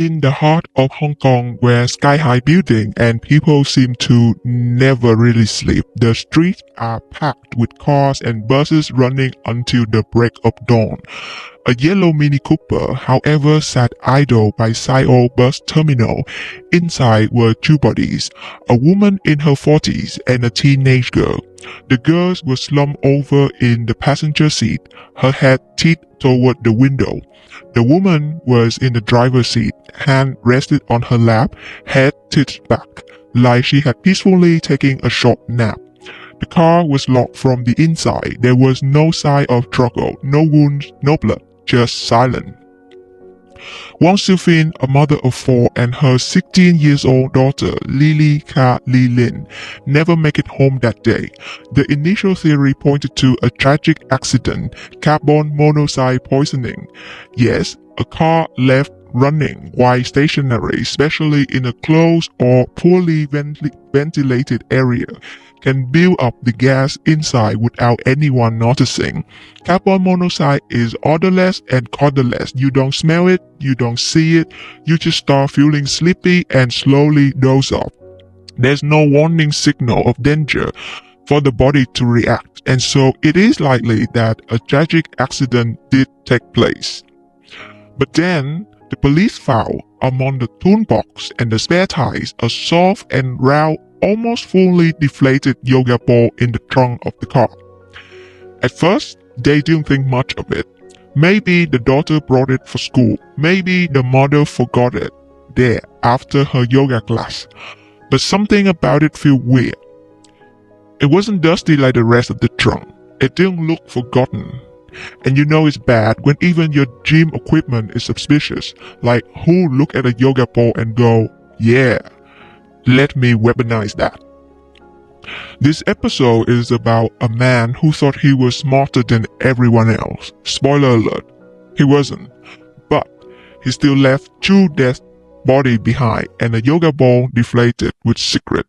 in the heart of Hong Kong, where sky-high buildings and people seem to never really sleep. The streets are packed with cars and buses running until the break of dawn. A yellow Mini Cooper, however, sat idle by Seoul bus terminal. Inside were two bodies, a woman in her 40s and a teenage girl. The girl was slumped over in the passenger seat, her head tipped toward the window. The woman was in the driver's seat, hand rested on her lap, head tipped back, like she had peacefully taken a short nap. The car was locked from the inside. There was no sign of struggle, no wounds, no blood, just silence. Wang Xiufin, a mother of four, and her 16-year-old daughter, Lily Ka Li Lin, never make it home that day. The initial theory pointed to a tragic accident, carbon monoxide poisoning. Yes, a car left running while stationary, especially in a closed or poorly ventilated area, can build up the gas inside without anyone noticing. Carbon monoxide is odorless and colorless. You don't smell it, you don't see it, you just start feeling sleepy and slowly doze off. There's no warning signal of danger for the body to react, and so it is likely that a tragic accident did take place. But then, the police found among the toolbox and the spare tires a soft and round, almost fully deflated yoga ball in the trunk of the car. At first, they didn't think much of it. Maybe the daughter brought it for school. Maybe the mother forgot it there after her yoga class. But something about it felt weird. It wasn't dusty like the rest of the trunk. It didn't look forgotten. And you know it's bad when even your gym equipment is suspicious. Like, who look at a yoga ball and go, yeah, let me weaponize that. This episode is about a man who thought he was smarter than everyone else. Spoiler alert, he wasn't. But he still left two dead bodies behind and a yoga ball deflated with secret.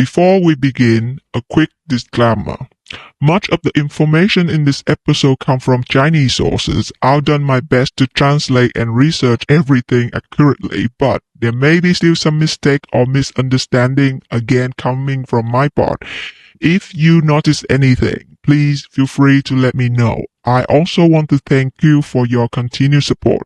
Before we begin, a quick disclaimer. Much of the information in this episode comes from Chinese sources. I've done my best to translate and research everything accurately, but there may be still some mistake or misunderstanding, again coming from my part. If you notice anything, please feel free to let me know. I also want to thank you for your continued support.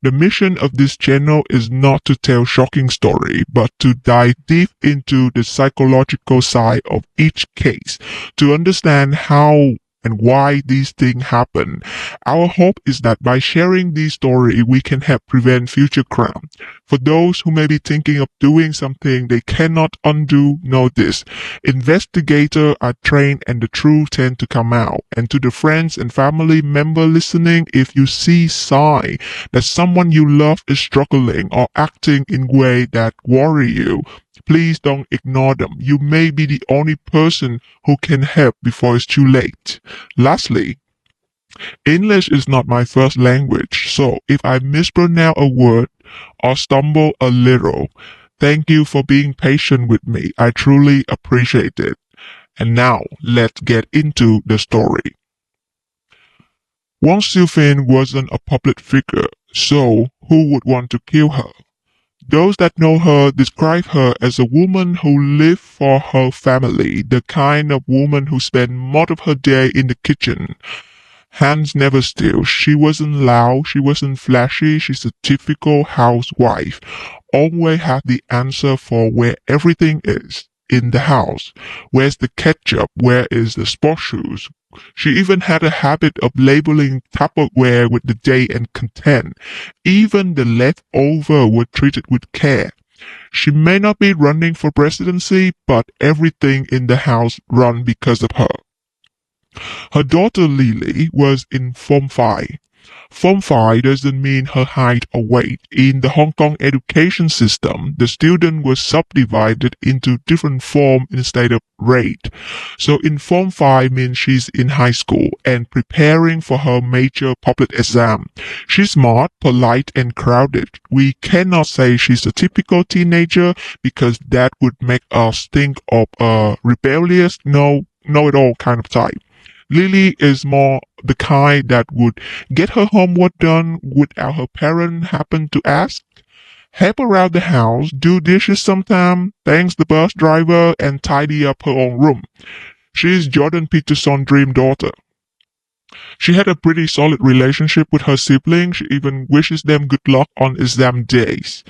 The mission of this channel is not to tell shocking story, but to dive deep into the psychological side of each case, to understand how and why these things happen. Our hope is that by sharing these stories, we can help prevent future crime. For those who may be thinking of doing something they cannot undo, know this. Investigators are trained and the truth tends to come out. And to the friends and family member listening, if you see sign that someone you love is struggling or acting in way that worry you, please don't ignore them. You may be the only person who can help before it's too late. Lastly, English is not my first language, so if I mispronounce a word or stumble a little, thank you for being patient with me. I truly appreciate it. And now, let's get into the story. Wang Xiufin wasn't a public figure, so who would want to kill her? Those that know her describe her as a woman who lived for her family, the kind of woman who spent most of her day in the kitchen. Hands never still. She wasn't loud, she wasn't flashy, she's a typical housewife. Always have the answer for where everything is in the house. Where's the ketchup? Where is the sports shoes? She even had a habit of labeling Tupperware with the date and content. Even the leftover were treated with care. She may not be running for presidency, but everything in the house run because of her. Her daughter Lily was in Form 5. Form 5 doesn't mean her height or weight. In the Hong Kong education system, the student was subdivided into different form instead of rate. So in Form 5 means she's in high school and preparing for her major public exam. She's smart, polite, and crowded. We cannot say she's a typical teenager because that would make us think of a rebellious, know-it-all kind of type. Lily is more the kind that would get her homework done without her parent happen to ask, help around the house, do dishes sometime, thanks the bus driver, and tidy up her own room. She's Jordan Peterson's dream daughter. She had a pretty solid relationship with her siblings. She even wishes them good luck on exam days.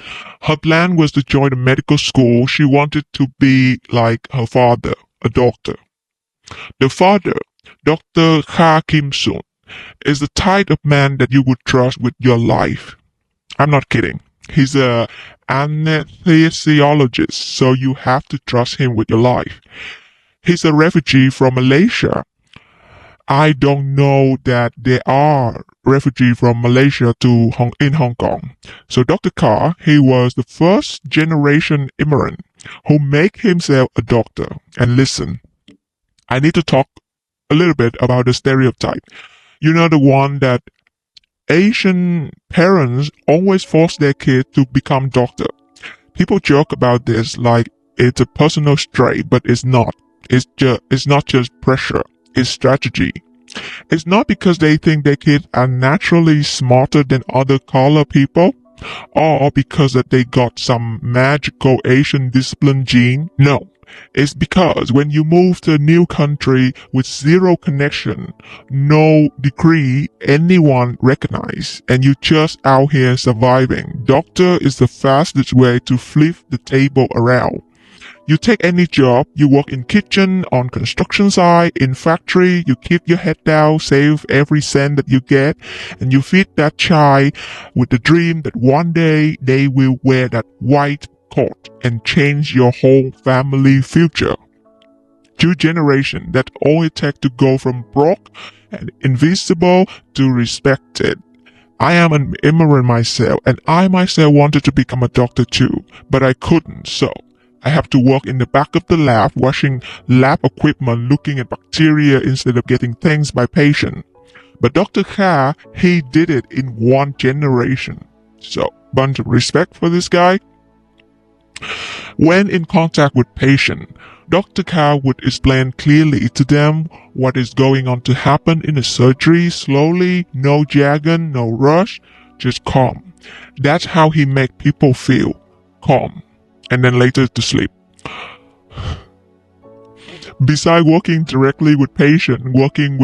Her plan was to join a medical school. She wanted to be like her father, a doctor. The father, Dr. Khaw Kim Sun, is the type of man that you would trust with your life. I'm not kidding. He's a anesthesiologist, so you have to trust him with your life. He's a refugee from Malaysia. I don't know that there are refugees from Malaysia in Hong Kong. So Dr. Carr, he was the first generation immigrant who made himself a doctor. And listen, I need to talk a little bit about the stereotype. You know, the one that Asian parents always force their kids to become doctor. People joke about this like it's a personal trait, but it's not. It's not just pressure. It's strategy. It's not because they think their kids are naturally smarter than other color people, or because that they got some magical Asian discipline gene. No. It's because when you move to a new country with zero connection, no degree anyone recognize, and you just out here surviving, doctor is the fastest way to flip the table around. You take any job, you work in kitchen, on construction site, in factory, you keep your head down, save every cent that you get, and you feed that child with the dream that one day they will wear that white coat and change your whole family future. 2 generations, that's all it takes to go from broke and invisible to respected. I am an immigrant myself, and I myself wanted to become a doctor too, but I couldn't, so I have to work in the back of the lab, washing lab equipment, looking at bacteria instead of getting things by patient. But Dr. Kha, he did it in 1 generation. So, bunch of respect for this guy. When in contact with patient, Dr. Kha would explain clearly to them what is going on to happen in the surgery, slowly, no jargon, no rush, just calm. That's how he make people feel, calm, and then later to sleep. Besides working directly with patient, working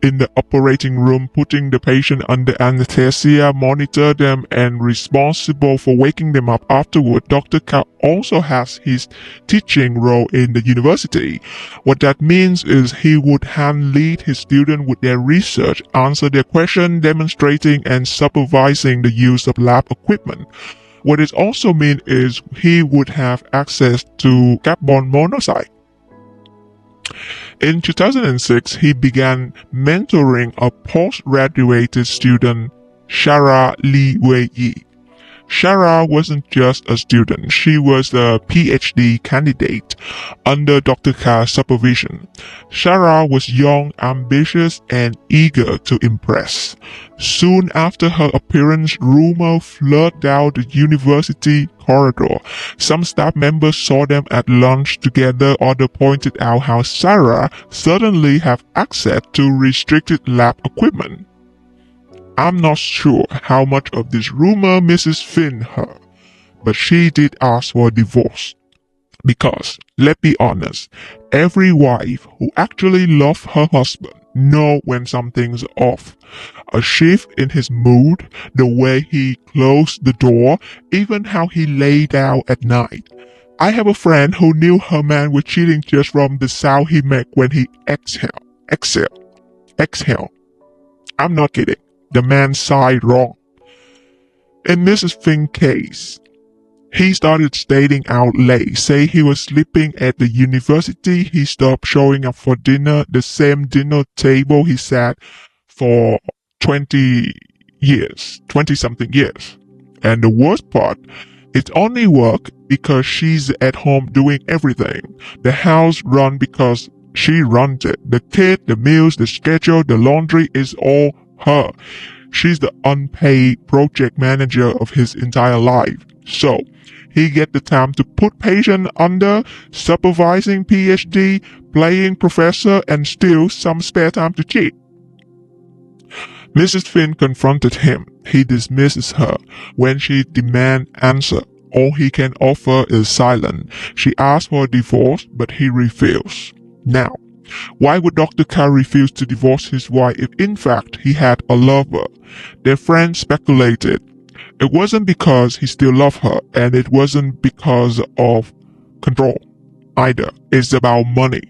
in the operating room, putting the patient under anesthesia, monitor them, and responsible for waking them up afterward, Dr. Kha also has his teaching role in the university. What that means is he would hand lead his students with their research, answer their question, demonstrating and supervising the use of lab equipment. What it also means is he would have access to carbon monoxide. In 2006, he began mentoring a postgraduate student, Shara Li Wei-yi. Shara wasn't just a student, she was a PhD candidate under Dr. Kha's supervision. Shara was young, ambitious, and eager to impress. Soon after her appearance, rumors flooded down the university corridor. Some staff members saw them at lunch together. Others pointed out how Shara suddenly have access to restricted lab equipment. I'm not sure how much of this rumor Mrs. Finn heard, but she did ask for a divorce. Because, let's be honest, every wife who actually loves her husband knows when something's off. A shift in his mood, the way he closed the door, even how he lay down at night. I have a friend who knew her man was cheating just from the sound he made when he exhale. I'm not kidding. The man sighed wrong. In Mrs. Finn's case, he started staying out late, say he was sleeping at the university, he stopped showing up for dinner, the same dinner table he sat for 20 years, 20-something years. And the worst part, it only worked because she's at home doing everything. The house run because she runs it. The kid, the meals, the schedule, the laundry is all her. She's the unpaid project manager of his entire life. So, he get the time to put patient under, supervising PhD, playing professor, and still some spare time to cheat. Mrs. Finn confronted him. He dismisses her. When she demands answer, all he can offer is silence. She asks for a divorce, but he refuses. Now, why would Dr. Khaw refuse to divorce his wife if in fact he had a lover? Their friends speculated. It wasn't because he still loved her, and it wasn't because of control either. It's about money.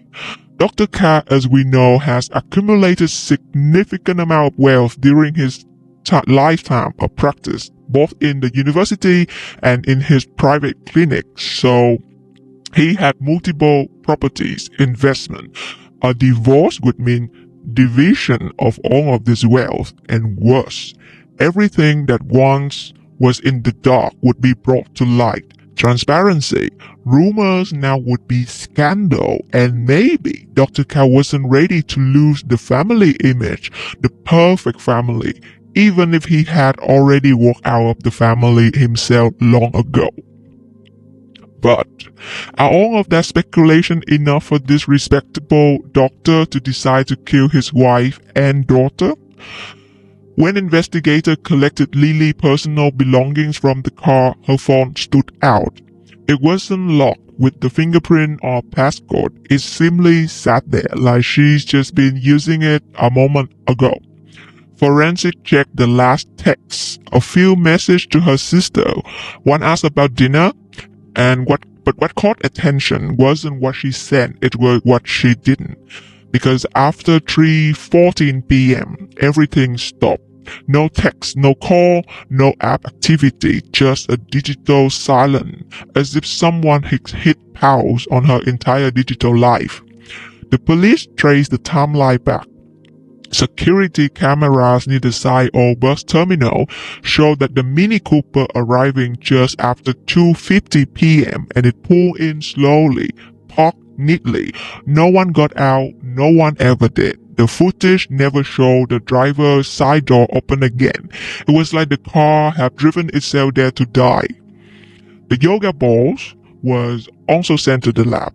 Dr. Khaw, as we know, has accumulated significant amount of wealth during his lifetime of practice, both in the university and in his private clinic. So he had multiple properties, investment. A divorce would mean division of all of this wealth, and worse, everything that once was in the dark would be brought to light. Transparency. Rumors now would be scandal, and maybe Dr. Khaw wasn't ready to lose the family image, the perfect family, even if he had already walked out of the family himself long ago. But are all of that speculation enough for this respectable doctor to decide to kill his wife and daughter? When investigators collected Lily's personal belongings from the car, her phone stood out. It wasn't locked with the fingerprint or passcode. It simply sat there like she's just been using it a moment ago. Forensic checked the last text, a few messages to her sister. One asked about dinner, but what caught attention wasn't what she sent, it was what she didn't. Because after 3:14 p.m., everything stopped. No text, no call, no app activity, just a digital silence, as if someone had hit pause on her entire digital life. The police traced the timeline back. Security cameras near the side of bus terminal showed that the Mini Cooper arriving just after 2:50 p.m. and it pulled in slowly, parked neatly. No one got out, no one ever did. The footage never showed the driver's side door open again. It was like the car had driven itself there to die. The yoga balls was also sent to the lab.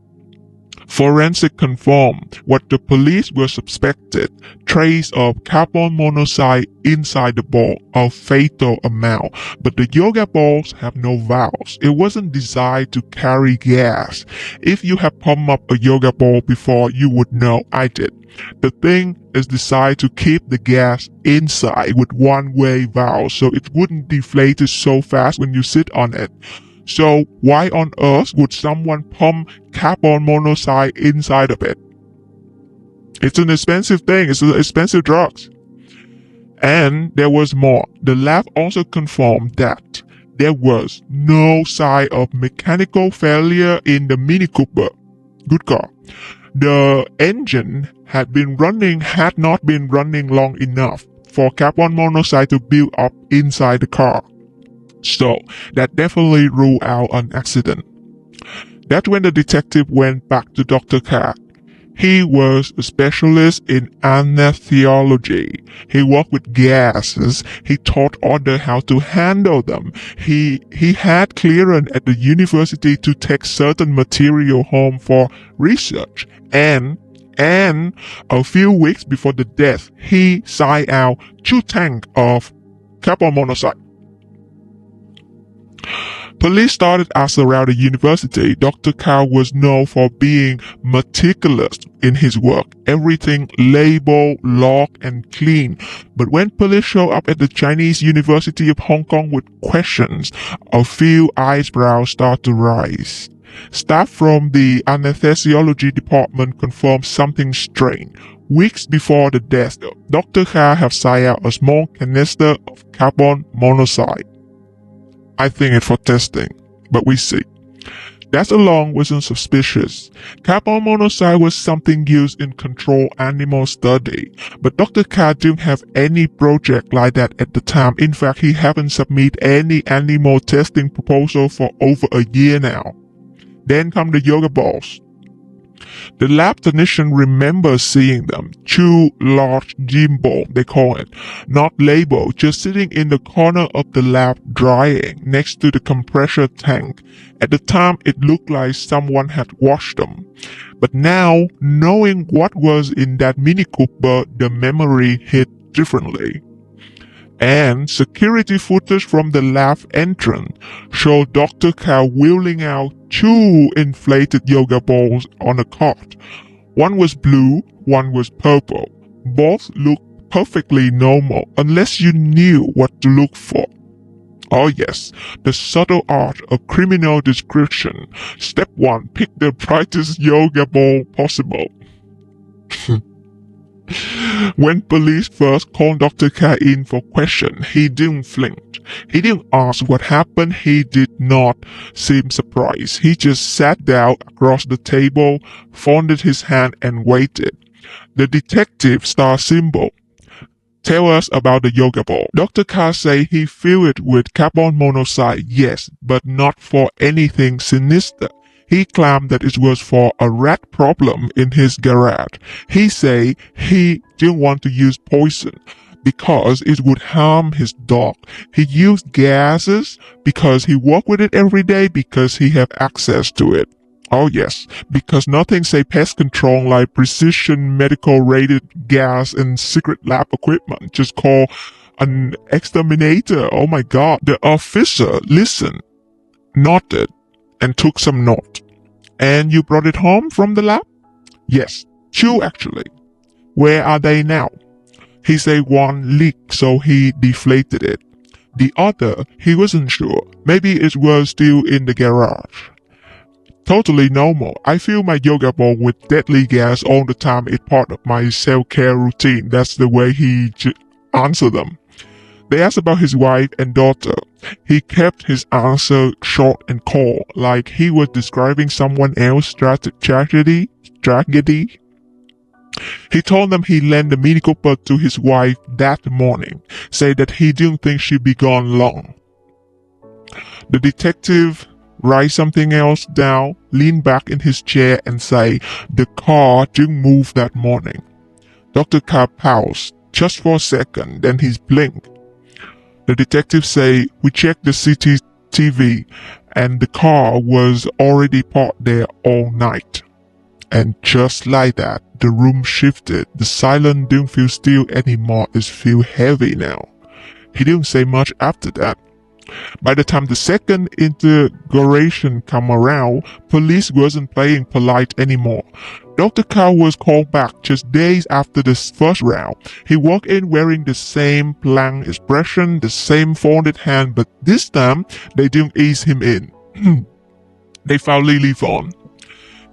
Forensic confirmed what the police were suspected, trace of carbon monoxide inside the ball, a fatal amount. But the yoga balls have no valves. It wasn't designed to carry gas. If you have pumped up a yoga ball before, you would know. I did. The thing is designed to keep the gas inside with one-way valve so it wouldn't deflate it so fast when you sit on it. So why on earth would someone pump carbon monoxide inside of it? It's an expensive thing. It's an expensive drug. And there was more. The lab also confirmed that there was no sign of mechanical failure in the Mini Cooper. Good car. The engine had not been running long enough for carbon monoxide to build up inside the car. So that definitely ruled out an accident. That's when the detective went back to Dr. Khaw. He was a specialist in anesthesiology. He worked with gases. He taught others how to handle them. He had clearance at the university to take certain material home for research. And a few weeks before the death, he signed out 2 tanks of carbon monoxide. Police started asking around the university. Dr. Khaw was known for being meticulous in his work. Everything labeled, locked, and clean. But when police showed up at the Chinese University of Hong Kong with questions, a few eyebrows started to rise. Staff from the anesthesiology department confirmed something strange. Weeks before the death, Dr. Khaw had signed out a small canister of carbon monoxide. I think it's for testing, but we see. That alone wasn't suspicious. Carbon monoxide was something used in controlled animal study, but Dr. Khaw didn't have any project like that at the time. In fact, he haven't submitted any animal testing proposal for over a year now. Then come the yoga balls. The lab technician remembers seeing them, two large gym balls, they call it, not labeled, just sitting in the corner of the lab drying next to the compressor tank. At the time, it looked like someone had washed them. But now, knowing what was in that Mini Cooper, the memory hit differently. And security footage from the lab entrance showed Dr. Khaw wheeling out two inflated yoga balls on a cart. One was blue, one was purple. Both looked perfectly normal unless you knew what to look for. Oh yes, the subtle art of criminal description. Step 1. Pick the brightest yoga ball possible. When police first called Dr. Khaw in for question, he didn't flinch. He didn't ask what happened. He did not seem surprised. He just sat down across the table, folded his hand, and waited. The detective star symbol. Tell us about the yoga ball. Dr. Khaw said he filled it with carbon monoxide, yes, but not for anything sinister. He claimed that it was for a rat problem in his garage. He said he didn't want to use poison because it would harm his dog. He used gases because he worked with it every day because he had access to it. Oh yes, because nothing say pest control like precision medical rated gas and secret lab equipment. Just call an exterminator. Oh my god. The officer listened, nodded, and took some note. And you brought it home from the lab? Yes, two actually. Where are they now? He said one leaked, so he deflated it. The other, he wasn't sure. Maybe it was still in the garage. Totally normal. I fill my yoga ball with deadly gas all the time. It's part of my self-care routine. That's the way he answered them. They asked about his wife and daughter. He kept his answer short and cold, like he was describing someone else's tragedy. He told them he lent the Mini Cooper to his wife that morning, said that he didn't think she'd be gone long. The detective write something else down, lean back in his chair and say, the car didn't move that morning. Dr. Khaw paused just for a second, then he blinked. The detective say, we checked the CCTV and the car was already parked there all night. And just like that, the room shifted. The silence didn't feel still anymore, it feel heavy now. He didn't say much after that. By the time the second interrogation come around, police wasn't playing polite anymore. Dr. Khaw was called back just days after the first round. He walked in wearing the same blank expression, the same folded hand, but this time they didn't ease him in. They found Lily Vaughn.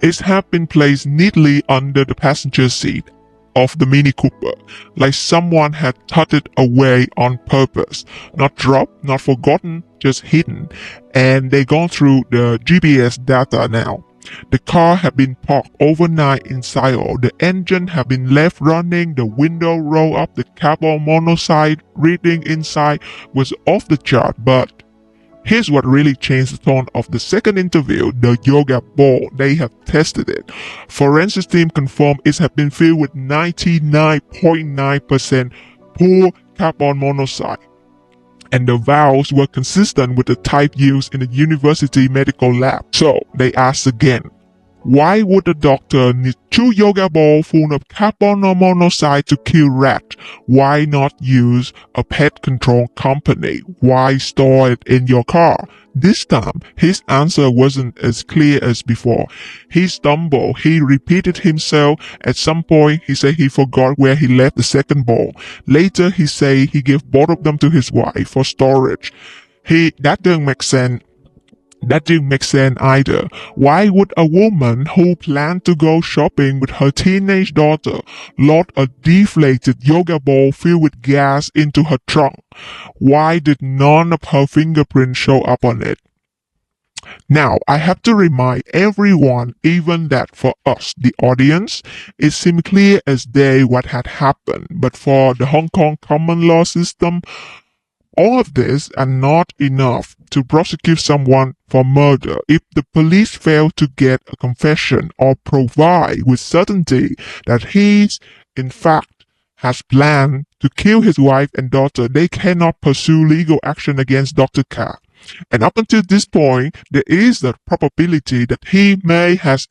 It had been placed neatly under the passenger seat of the Mini Cooper, like someone had tucked it away on purpose. Not dropped, not forgotten, just hidden. And they gone through the GPS data now. The car had been parked overnight in Seoul. The engine had been left running, the window rolled up, the carbon monoxide reading inside was off the chart, but here's what really changed the tone of the second interview, the yoga ball. They have tested it. Forensics team confirmed it had been filled with 99.9% pure carbon monoxide. And the valves were consistent with the type used in the university medical lab. So they asked again, why would the doctor need two yoga balls full of carbon monoxide to kill rats? Why not use a pet control company? Why store it in your car? This time, his answer wasn't as clear as before. He stumbled. He repeated himself. At some point, he said he forgot where he left the second ball. Later, he said he gave both of them to his wife for storage. That didn't make sense. That didn't make sense either. Why would a woman who planned to go shopping with her teenage daughter load a deflated yoga ball filled with gas into her trunk? Why did none of her fingerprints show up on it? Now, I have to remind everyone, even that for us, the audience, it seemed clear as day what had happened. But for the Hong Kong common law system, all of this are not enough to prosecute someone for murder if the police fail to get a confession or provide with certainty that he's, in fact, has planned to kill his wife and daughter. They cannot pursue legal action against Dr. Kha. And up until this point, there is the probability that he may have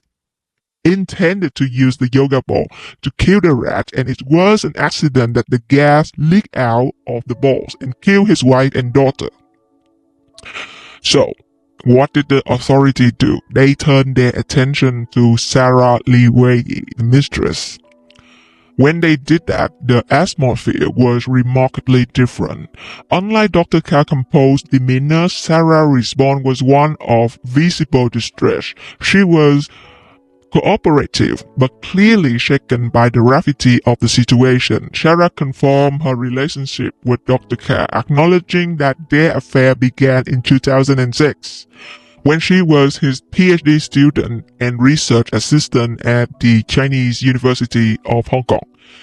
intended to use the yoga ball to kill the rat, and it was an accident that the gas leaked out of the balls and killed his wife and daughter. So, what did the authority do? They turned their attention to Sarah Lee Wei, the mistress. When they did that, the atmosphere was remarkably different. Unlike Dr. Kha's composed demeanor, Sarah's response was one of visible distress. She was cooperative, but clearly shaken by the gravity of the situation. Sarah confirmed her relationship with Dr. Kha, acknowledging that their affair began in 2006. When she was his PhD student and research assistant at the Chinese University of Hong Kong.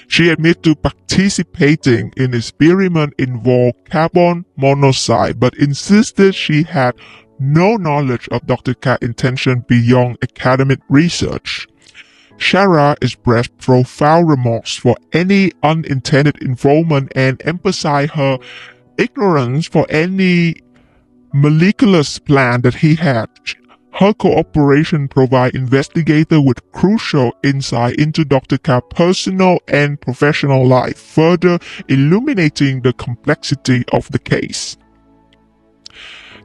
She admitted to participating in experiment involved carbon monoxide, but insisted she had no knowledge of Dr. Kha's intention beyond academic research. Sarah expressed profound remorse for any unintended involvement and emphasized her ignorance for any meticulous plan that he had. Her cooperation provided investigators with crucial insight into Dr. Kha's personal and professional life, further illuminating the complexity of the case.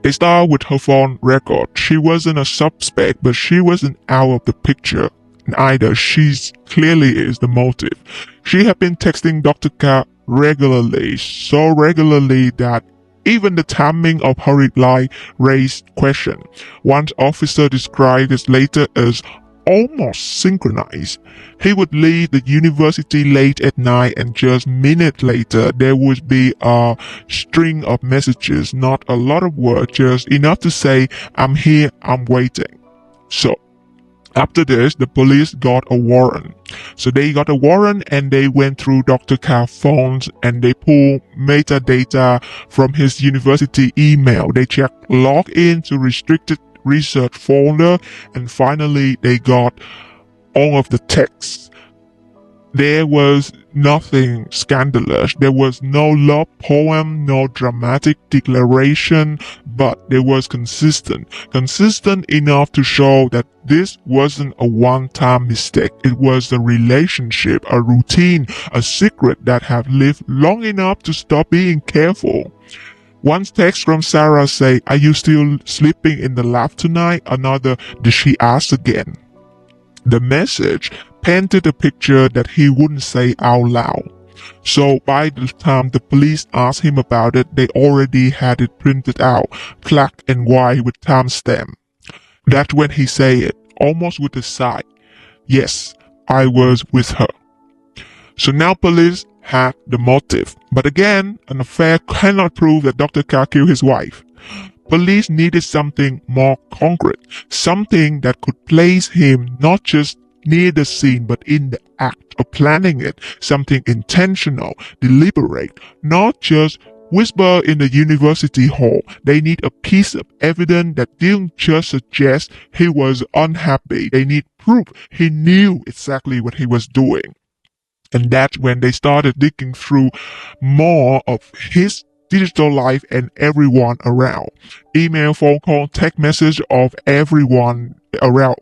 They start with her phone record. She wasn't a suspect, but she wasn't out of the picture either. She clearly is the motive. She had been texting Dr. Kha regularly, so regularly that even the timing of her reply raised question. One officer described this later as almost synchronized. He would leave the university late at night and just minutes later there would be a string of messages, not a lot of words, just enough to say, "I'm here, I'm waiting." So, after this, the police got a warrant. So they got a warrant and they went through Dr. Kha's phones and they pulled metadata from his university email. They checked login to restricted research folder, and finally they got all of the texts. There was nothing scandalous. There was no love poem, no dramatic declaration, but there was consistent enough to show that this wasn't a one-time mistake. It was a relationship, a routine, a secret that had lived long enough to stop being careful. One text from Sarah say, "Are you still sleeping in the lab tonight?" Another, "Did she ask again?" The message painted a picture that he wouldn't say out loud. So by the time the police asked him about it, they already had it printed out, black and white with timestamp. That's when he said it, almost with a sigh. "Yes, I was with her." So now police had the motive. But again, an affair cannot prove that Dr. Kha killed his wife. Police needed something more concrete, something that could place him not just near the scene but in the act of planning it, something intentional, deliberate, not just whisper in the university hall. They need a piece of evidence that didn't just suggest he was unhappy. They need proof he knew exactly what he was doing. And that's when they started digging through more of his digital life and everyone around. Email, phone call, text message of everyone around.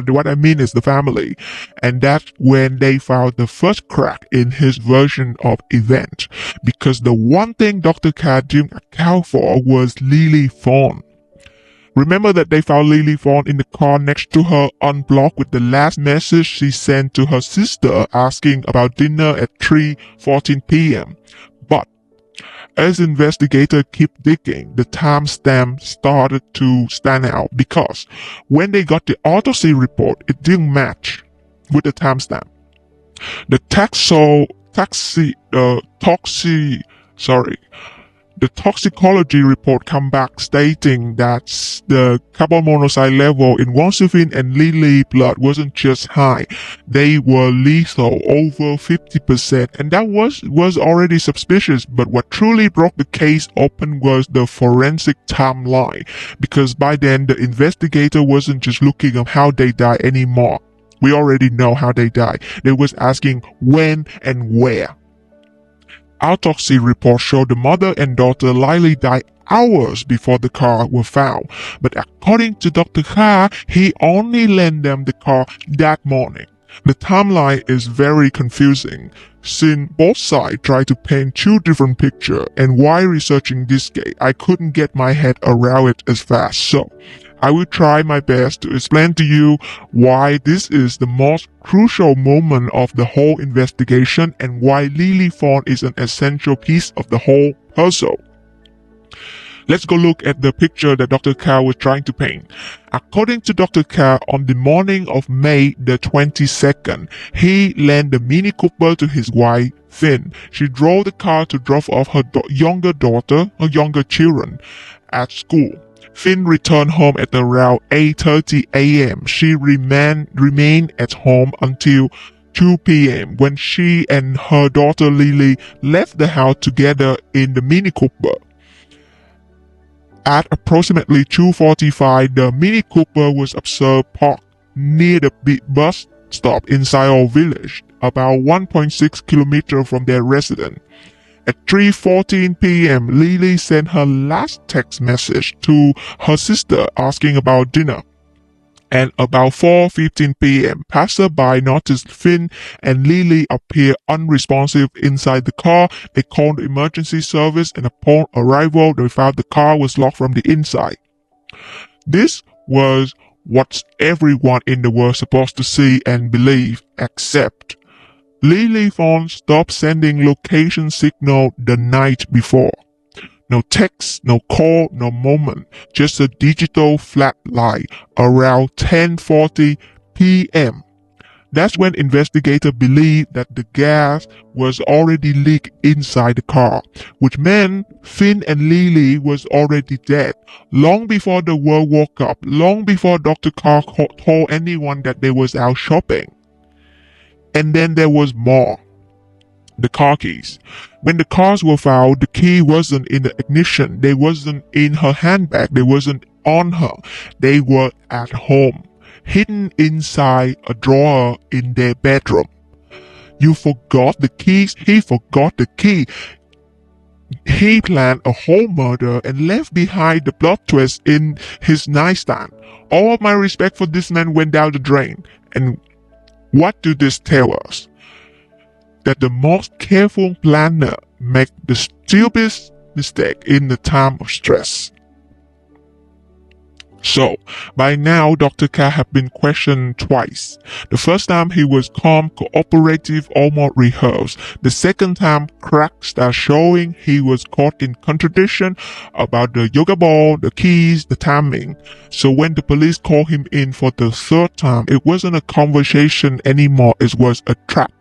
What I mean is the family. And that's when they found the first crack in his version of event. Because the one thing Dr. Kha didn't account for was Lily phone. Remember that they found Lily phone in the car next to her unblocked with the last message she sent to her sister asking about dinner at 3:14 p.m. But as investigators keep digging, the timestamp started to stand out because when they got the autopsy report, it didn't match with the timestamp. The The toxicology report come back stating that the carbon monoxide level in Wang Sufin and Lily blood wasn't just high, they were lethal, over 50%, and that was already suspicious. But what truly broke the case open was the forensic timeline, because by then the investigator wasn't just looking at how they died anymore. We already know how they died. They was asking when and where. Autopsy report showed the mother and daughter Lily died hours before the car was found, but according to Dr. Khaw, he only lent them the car that morning. The timeline is very confusing, since both sides try to paint two different pictures, and while researching this case, I couldn't get my head around it as fast. So, I will try my best to explain to you why this is the most crucial moment of the whole investigation and why Lily Fawn is an essential piece of the whole puzzle. Let's go look at the picture that Dr. Khaw was trying to paint. According to Dr. Khaw, on the morning of May the 22nd, he lent the Mini Cooper to his wife, Finn. She drove the car to drop off her younger children at school. Finn returned home at around 8:30 a.m. She remained at home until 2 p.m. when she and her daughter Lily left the house together in the Mini Cooper. At approximately 2:45, the Mini Cooper was observed parked near the bus stop inside our village, about 1.6 kilometers from their residence. At 3:14 p.m., Lily sent her last text message to her sister asking about dinner. And about 4:15 p.m., passerby noticed Finn and Lily appear unresponsive inside the car. They called the emergency service, and upon arrival, they found the car was locked from the inside. This was what everyone in the world supposed to see and believe, except Lily Fawn stopped sending location signal the night before. No text, no call, no moment, just a digital flat line around 10:40 p.m. That's when investigators believed that the gas was already leaked inside the car, which meant Finn and Lily was already dead, long before the world woke up, long before Dr. Khaw told anyone that they was out shopping. And then there was more. The car keys. When the cars were found, the key wasn't in the ignition. They wasn't in her handbag. They wasn't on her. They were at home, hidden inside a drawer in their bedroom. You forgot the keys. He forgot the key. He planned a whole murder and left behind the plot twist in his nightstand. All of my respect for this man went down the drain. And what do this tell us? That the most careful planner make the stupidest mistake in the time of stress. So, by now, Dr. Khaw had been questioned twice. The first time he was calm, cooperative, almost rehearsed. The second time, cracks started showing. He was caught in contradiction about the yoga ball, the keys, the timing. So when the police called him in for the third time, it wasn't a conversation anymore, it was a trap.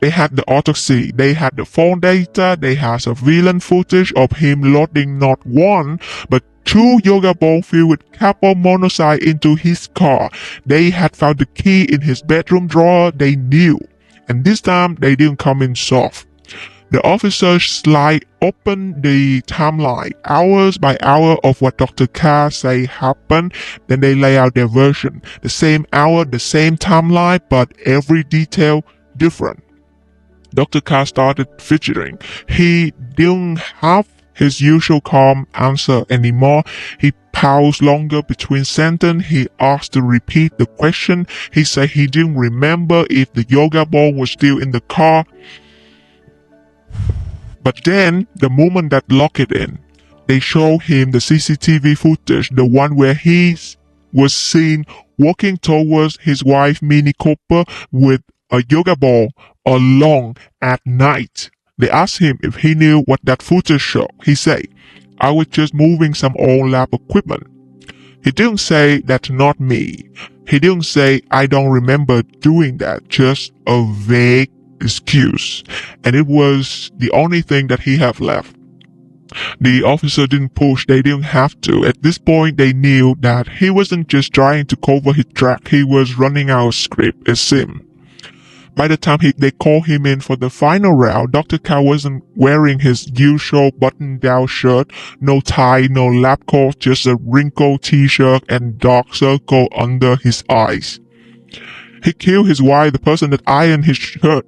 They had the autopsy, they had the phone data, they had surveillance footage of him loading not one, but 2 yoga balls filled with carbon monoxide into his car. They had found the key in his bedroom drawer, they knew. And this time, they didn't come in soft. The officers slide open the timeline, hours by hour of what Dr. Khaw say happened, then they lay out their version. The same hour, the same timeline, but every detail different. Dr. Khaw started fidgeting. He didn't have his usual calm answer anymore. He paused longer between sentences. He asked to repeat the question. He said he didn't remember if the yoga ball was still in the car. But then, the moment that locked it in, they showed him the CCTV footage, the one where he was seen walking towards his wife Mini Cooper with a yoga ball along at night. They asked him if he knew what that footage showed. He said, "I was just moving some old lab equipment." He didn't say that's not me. He didn't say I don't remember doing that, just a vague excuse. And it was the only thing that he had left. The officer didn't push, they didn't have to. At this point, they knew that he wasn't just trying to cover his track, he was running out of script, it seemed. By the time they called him in for the final round, Dr. Khaw wasn't wearing his usual button-down shirt, no tie, no lab coat, just a wrinkled t-shirt and dark circle under his eyes. He killed his wife, the person that ironed his shirt.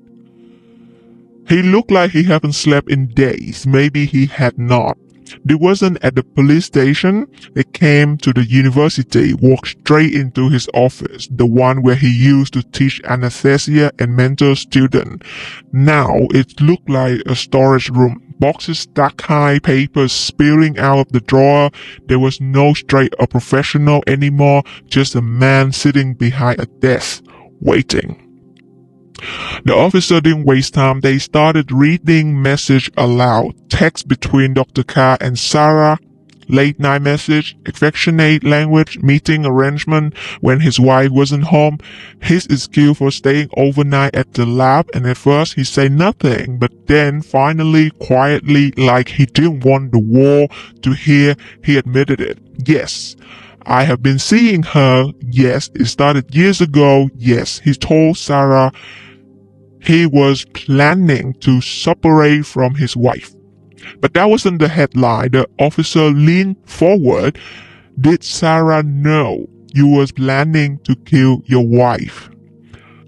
He looked like he hadn't slept in days. Maybe he had not. They wasn't at the police station. They came to the university, walked straight into his office, the one where he used to teach anesthesia and mentor students. Now it looked like a storage room. Boxes stacked high, papers spilling out of the drawer. There was no straight or professional anymore, just a man sitting behind a desk, waiting. The officer didn't waste time. They started reading message aloud. Text between Dr. Khaw and Sarah. Late night message, affectionate language, meeting arrangement when his wife wasn't home, his excuse for staying overnight at the lab, and at first he said nothing, but then finally, quietly, like he didn't want the world to hear, he admitted it. Yes, I have been seeing her. Yes, it started years ago. Yes, he told Sarah he was planning to separate from his wife. But that wasn't the headline. The officer leaned forward. Did Sarah know you was planning to kill your wife?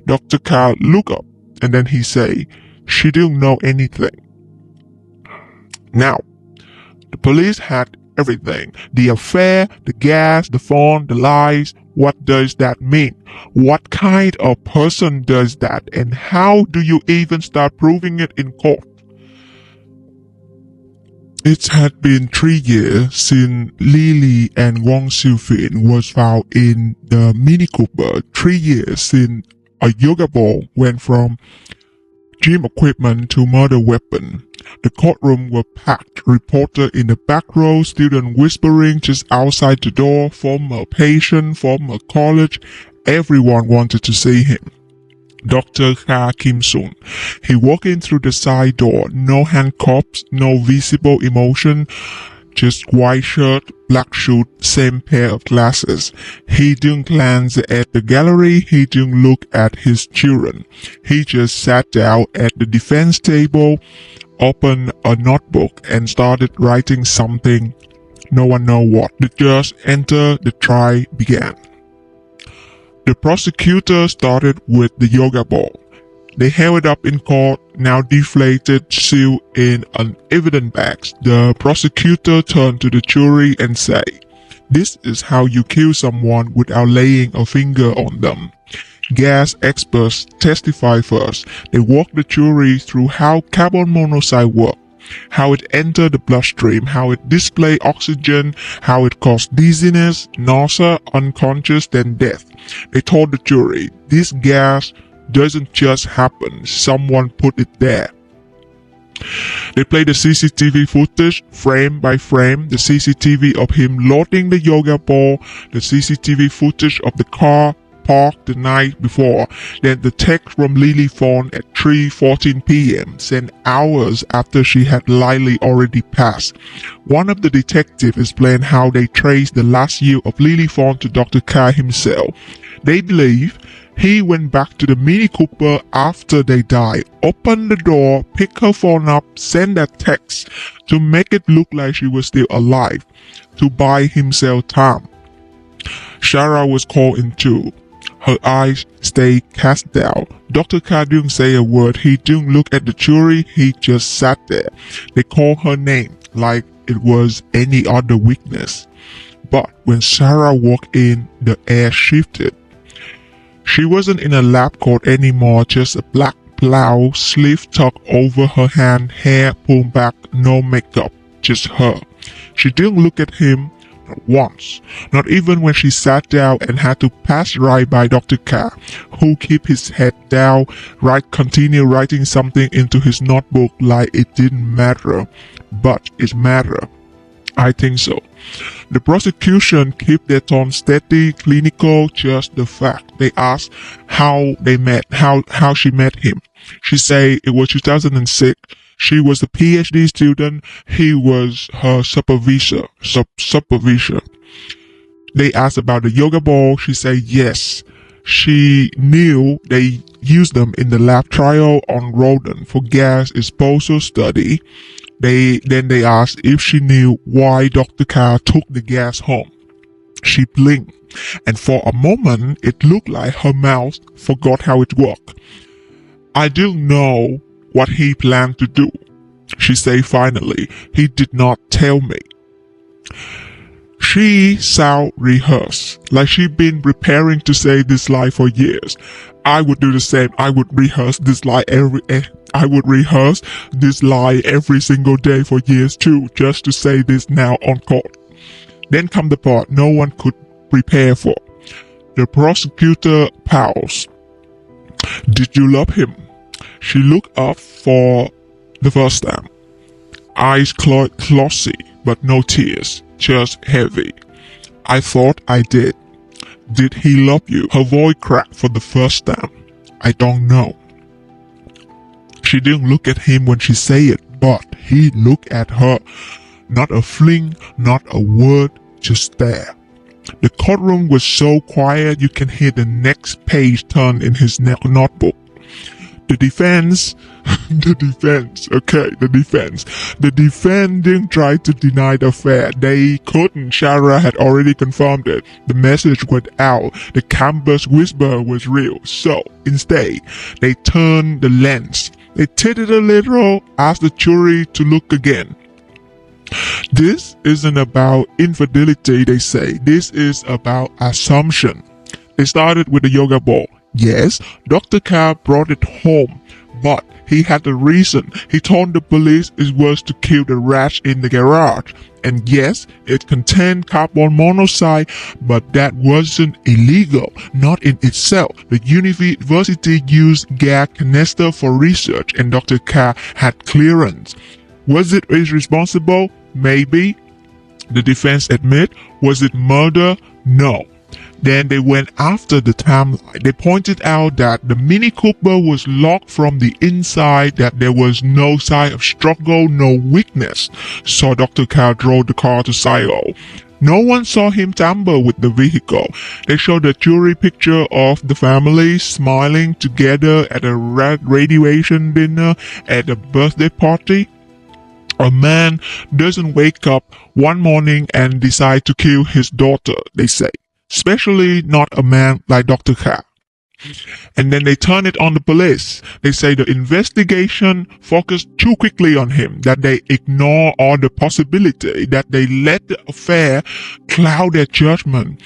Dr. Khaw looked up and then he said, she didn't know anything. Now, the police had everything. The affair, the gas, the phone, the lies. What does that mean? What kind of person does that? And how do you even start proving it in court? It had been 3 years since Lily and Wang Xiufin was found in the Mini Cooper. 3 years since a yoga ball went from gym equipment to murder weapon. The courtroom were packed. Reporter in the back row, student whispering just outside the door, former patient, former college. Everyone wanted to see him. Dr. Khaw Kim Sun. He walked in through the side door. No handcuffs, no visible emotion. Just white shirt, black suit, same pair of glasses. He didn't glance at the gallery. He didn't look at his children. He just sat down at the defense table, opened a notebook, and started writing something. No one know what. The judge entered. The trial began. The prosecutor started with the yoga ball. They held it up in court, now deflated, sealed in an evidence box. The prosecutor turned to the jury and said, "This is how you kill someone without laying a finger on them." Gas experts testify first. They walk the jury through how carbon monoxide works, how it enters the bloodstream, how it displays oxygen, how it causes dizziness, nausea, unconscious, then death. They told the jury, this gas doesn't just happen, someone put it there. They played the CCTV footage frame by frame, the CCTV of him loading the yoga ball, the CCTV footage of the car parked the night before, then the text from Lily's phone at 3:14 p.m. sent hours after she had likely already passed. One of the detectives explained how they traced the last year of Lily's phone to Dr. Khaw himself. They believe he went back to the Mini Cooper after they died, opened the door, picked her phone up, sent a text to make it look like she was still alive, to buy himself time. Sarah was called in too. Her eyes stayed cast down. Dr. Khaw didn't say a word. He didn't look at the jury. He just sat there. They called her name like it was any other weakness. But when Sarah walked in, the air shifted. She wasn't in a lab coat anymore, just a black blouse, sleeve tucked over her hand, hair pulled back, no makeup, just her. She didn't look at him. Not once, not even when she sat down and had to pass right by Dr. Khaw, who kept his head down, continue writing something into his notebook like it didn't matter. But it mattered. I think so. The prosecution kept their tone steady, clinical, just the fact. They asked how they met, how she met him. She say it was 2006. She was a PhD student. He was her supervisor. Supervisor. They asked about the yoga ball. She said yes. She knew they used them in the lab trial on rodent for gas exposure study. They asked if she knew why Dr. Khaw took the gas home. She blinked, and for a moment it looked like her mouth forgot how it worked. I didn't know what he planned to do, she said finally. He did not tell me. She sound rehearsed, like she'd been preparing to say this lie for years. I would do the same. I would rehearse this lie every single day for years too, just to say this now on court. Then come the part no one could prepare for. The prosecutor paused. Did you love him? She looked up for the first time. Eyes glossy, but no tears, just heavy. I thought I did. Did he love you? Her voice cracked for the first time. I don't know. She didn't look at him when she said it, but he looked at her. Not a fling, not a word, just stare. The courtroom was so quiet you can hear the next page turn in his notebook. The defense defending tried to deny the affair. They couldn't. Shara had already confirmed it. The message went out. The campus whisper was real. So, instead, they turned the lens. They tilted a little, asked the jury to look again. This isn't about infidelity, they say. This is about assumption. They started with the yoga ball. Yes, Dr. Khaw brought it home, but he had a reason. He told the police it was to kill the rats in the garage. And yes, it contained carbon monoxide, but that wasn't illegal, not in itself. The university used gas canister for research, and Dr. Khaw had clearance. Was it irresponsible? Maybe. The defense admit. Was it murder? No. Then they went after the timeline. They pointed out that the Mini Cooper was locked from the inside, that there was no sign of struggle, no weakness. So Dr. Khaw drove the car to Silo. No one saw him tamper with the vehicle. They showed a jury picture of the family smiling together at a graduation dinner, at a birthday party. A man doesn't wake up one morning and decide to kill his daughter, they say. Especially not a man like Dr. Khaw. And then they turn it on the police. They say the investigation focused too quickly on him, that they ignore all the possibility, that they let the affair cloud their judgment.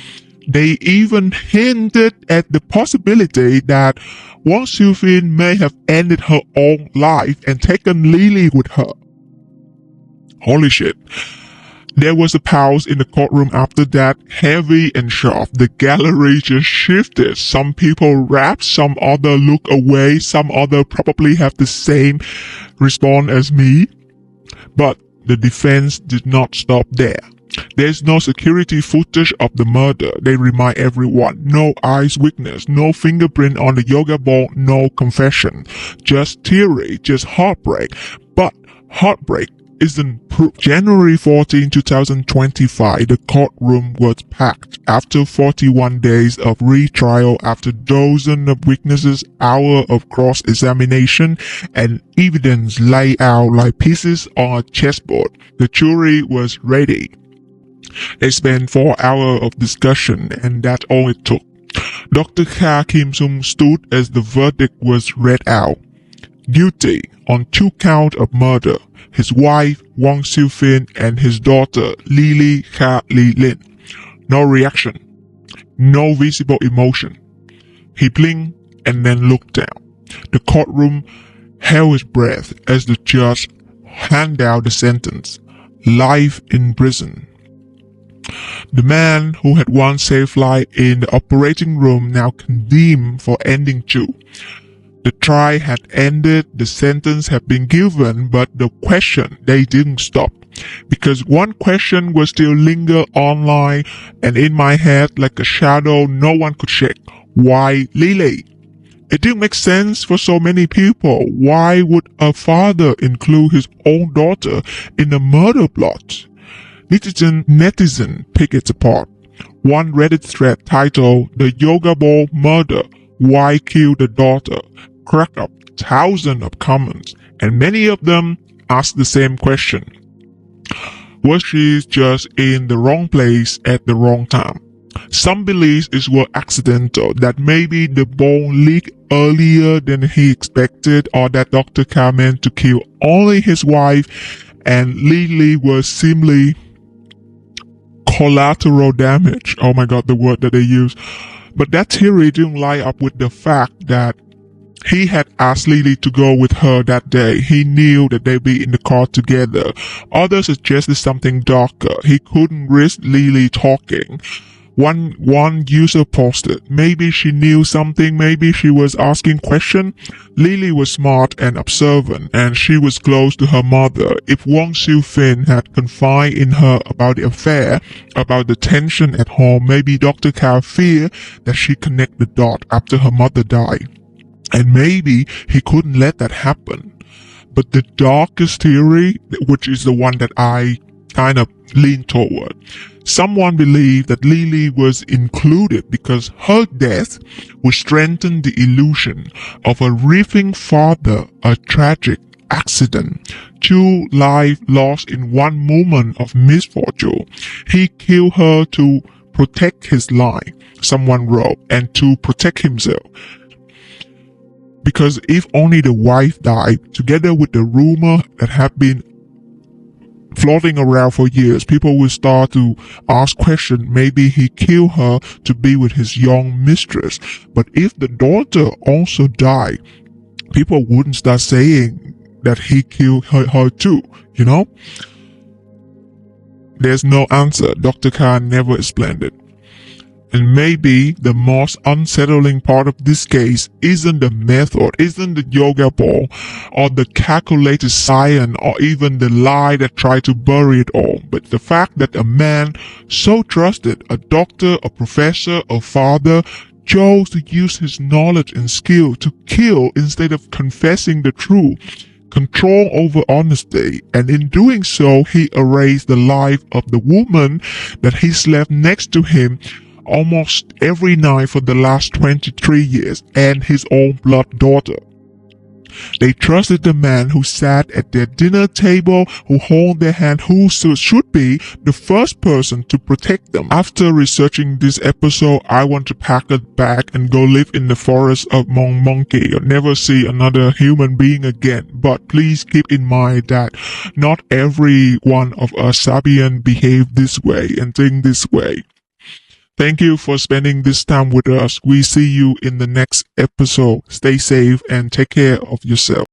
They even hinted at the possibility that Wang Xiufin may have ended her own life and taken Lily with her. Holy shit. There was a pause in the courtroom after that, heavy and sharp. The gallery just shifted. Some people rapped, some other look away, some other probably have the same response as me. But the defense did not stop there. There's no security footage of the murder. They remind everyone. No eyes witness, no fingerprint on the yoga ball, no confession. Just theory, just heartbreak. But heartbreak isn't proof. January 14, 2025, the courtroom was packed. After 41 days of retrial, after dozens of witnesses, hours of cross-examination, and evidence laid out like pieces on a chessboard, the jury was ready. They spent 4 hours of discussion, and that's all it took. Dr. Khaw Kim Sun stood as the verdict was read out. Guilty on 2 counts of murder. His wife, Wang Xiufin, and his daughter, Lily Kha Li Lin. No reaction. No visible emotion. He blinked and then looked down. The courtroom held its breath as the judge handed out the sentence. Life in prison. The man who had once saved life in the operating room now condemned for ending too. The trial had ended, the sentence had been given, but the question, they didn't stop. Because one question was still linger online and in my head like a shadow no one could shake. Why Lily? It didn't make sense for so many people. Why would a father include his own daughter in a murder plot? Netizen pick it apart. One Reddit thread titled "The Yoga Ball Murder: Why Kill the Daughter" cracked up thousands of comments, and many of them asked the same question. Was she just in the wrong place at the wrong time? Some believe it was accidental, that maybe the ball leaked earlier than he expected, or that Dr. Khaw meant to kill only his wife and Lily was simply collateral damage. Oh my god, the word that they use. But that theory didn't line up with the fact that he had asked Lily to go with her that day. He knew that they'd be in the car together. Others suggested something darker. He couldn't risk Lily talking. One user posted, maybe she knew something, maybe she was asking questions. Lily was smart and observant, and she was close to her mother. If Wang Xiufin had confided in her about the affair, about the tension at home, maybe Dr. Khaw feared that she connect the dot after her mother died. And maybe he couldn't let that happen. But the darkest theory, which is the one that I kind of lean toward, someone believed that Lily was included because her death would strengthen the illusion of a grieving father, a tragic accident, two lives lost in one moment of misfortune. He killed her to protect his life, someone wrote, and to protect himself. Because if only the wife died, together with the rumor that had been floating around for years, people will start to ask questions. Maybe he killed her to be with his young mistress. But if the daughter also died, people wouldn't start saying that he killed her too, you know? There's no answer. Dr. Khaw never explained it. And maybe the most unsettling part of this case isn't the method, isn't the yoga ball, or the calculated science, or even the lie that tried to bury it all, but the fact that a man so trusted, a doctor, a professor, a father, chose to use his knowledge and skill to kill instead of confessing the truth. Control over honesty, and in doing so, he erased the life of the woman that he slept next to him almost every night for the last 23 years, and his own blood daughter. They trusted the man who sat at their dinner table, who held their hand, who should be the first person to protect them. After researching this episode, I want to pack a bag and go live in the forest among monkeys, or never see another human being again. But please keep in mind that not every one of us Sabian behave this way and think this way. Thank you for spending this time with us. We see you in the next episode. Stay safe and take care of yourself.